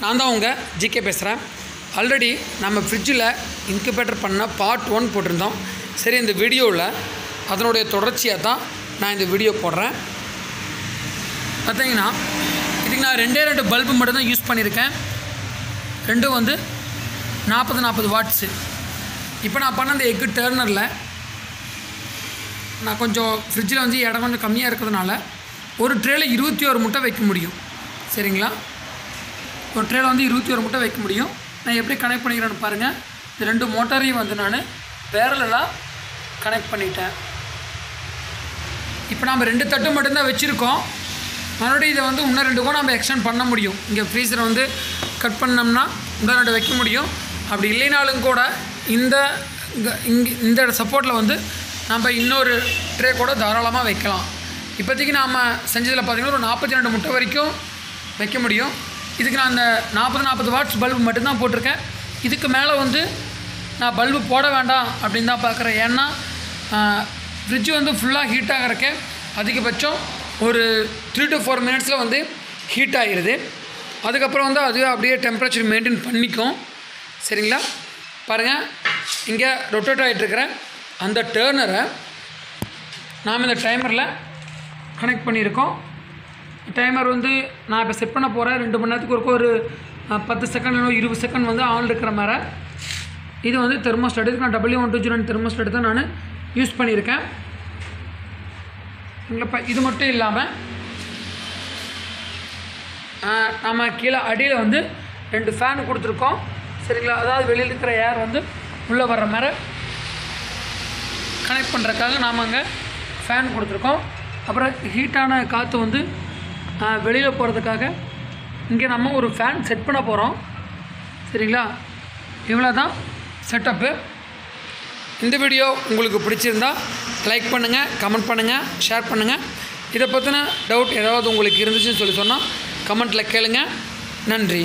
நான் தான் உங்கள் ஜிகே பேசுகிறேன். ஆல்ரெடி நம்ம ஃப்ரிட்ஜில் இன்குபேட்டர் பண்ண பார்ட் 1 போட்டிருந்தோம். சரி, இந்த வீடியோவில் அதனுடைய தொடர்ச்சியாக தான் நான் இந்த வீடியோ போடுறேன். பார்த்தீங்கன்னா இதுக்கு நான் 2 பல்பு மட்டும்தான் யூஸ் பண்ணியிருக்கேன். ரெண்டும் வந்து 40 வாட்ஸு. இப்போ நான் பண்ண அந்த எக்கு டர்னரில் நான் கொஞ்சம் ஃப்ரிட்ஜில் வந்து இடம் கொஞ்சம் கம்மியாக இருக்கிறதுனால ஒரு ட்ரேயில் 21 முட்டை வைக்க முடியும். சரிங்களா? ஒரு ட்ரேயில் வந்து 21 முட்டை வைக்க முடியும். நான் எப்படி கனெக்ட் பண்ணிக்கிறேன்னு பாருங்கள். இந்த 2 மோட்டாரையும் வந்து நான் பேரலாக கனெக்ட் பண்ணிட்டேன். இப்போ நம்ம 2 தட்டு மட்டும்தான் வச்சுருக்கோம். மறுபடியும் இதை வந்து இன்னும் 2 கூட நம்ம எக்ஸ்டெண்ட் பண்ண முடியும். இங்கே ஃப்ரீசரை வந்து கட் பண்ணோம்னா இன்னும் 2 வைக்க முடியும். அப்படி இல்லைனாலும் கூட இந்த சப்போர்ட்டில் வந்து நம்ம இன்னொரு ட்ரே கூட தாராளமாக வைக்கலாம். இப்போதைக்கு நாம் செஞ்சதில் பார்த்திங்கன்னா ஒரு 42 முட்டை வரைக்கும் வைக்க முடியும். இதுக்கு நான் அந்த 40 வாட்ஸ் பல்பு மட்டும்தான் போட்டிருக்கேன். இதுக்கு மேலே வந்து நான் பல்பு போட வேண்டாம் அப்படின்னு தான் பார்க்குறேன். ஏன்னா ஃப்ரிட்ஜு வந்து ஃபுல்லாக ஹீட் ஆகிறக்கு அதிகபட்சம் ஒரு 3 to 4 மினிட்ஸில் வந்து ஹீட் ஆகிடுது. அதுக்கப்புறம் வந்து அதுவே அப்படியே டெம்பரேச்சர் மெயின்டைன் பண்ணிக்கும். சரிங்களா? பாருங்கள், இங்கே ரொட்டேட் ஆகிட்டுருக்கிற அந்த டர்னரை நாம் இந்த டைமரில் கனெக்ட் பண்ணியிருக்கோம். டைமர் வந்து நான் இப்போ செட் பண்ண போகிறேன். 2 மணி நேரத்துக்கு ஒரு 10 செகண்ட் இல்லை 20 செகண்ட் வந்து ஆன் இருக்கிற மாதிரி. இது வந்து தெர்மோஸ்டாட். இதுக்கு நான் W1209 தெர்மோஸ்டாட் தான் நான் யூஸ் பண்ணியிருக்கேன். இப்போ இது மட்டும் இல்லாமல் நம்ம கீழே அடியில் வந்து 2 ஃபேன் கொடுத்துருக்கோம். சரிங்களா? அதாவது வெளியில் இருக்கிற ஏர் வந்து உள்ளே வர்ற மாதிரி கனெக்ட் பண்ணுறதுக்காக நாம் அங்கே ஃபேன் கொடுத்துருக்கோம். அப்புறம் ஹீட்டான காற்று வந்து வெளியில் போகிறதுக்காக இங்கே நம்ம ஒரு ஃபேன் செட் பண்ண போகிறோம். சரிங்களா? இவ்வளோ தான் செட்டப்பு. இந்த வீடியோ உங்களுக்கு பிடிச்சிருந்தா லைக் பண்ணுங்கள், கமெண்ட் பண்ணுங்கள், ஷேர் பண்ணுங்கள். இதை பற்றின டவுட் ஏதாவது உங்களுக்கு இருந்துச்சுன்னு சொன்னால் கமெண்ட்டில் கேளுங்க. நன்றி.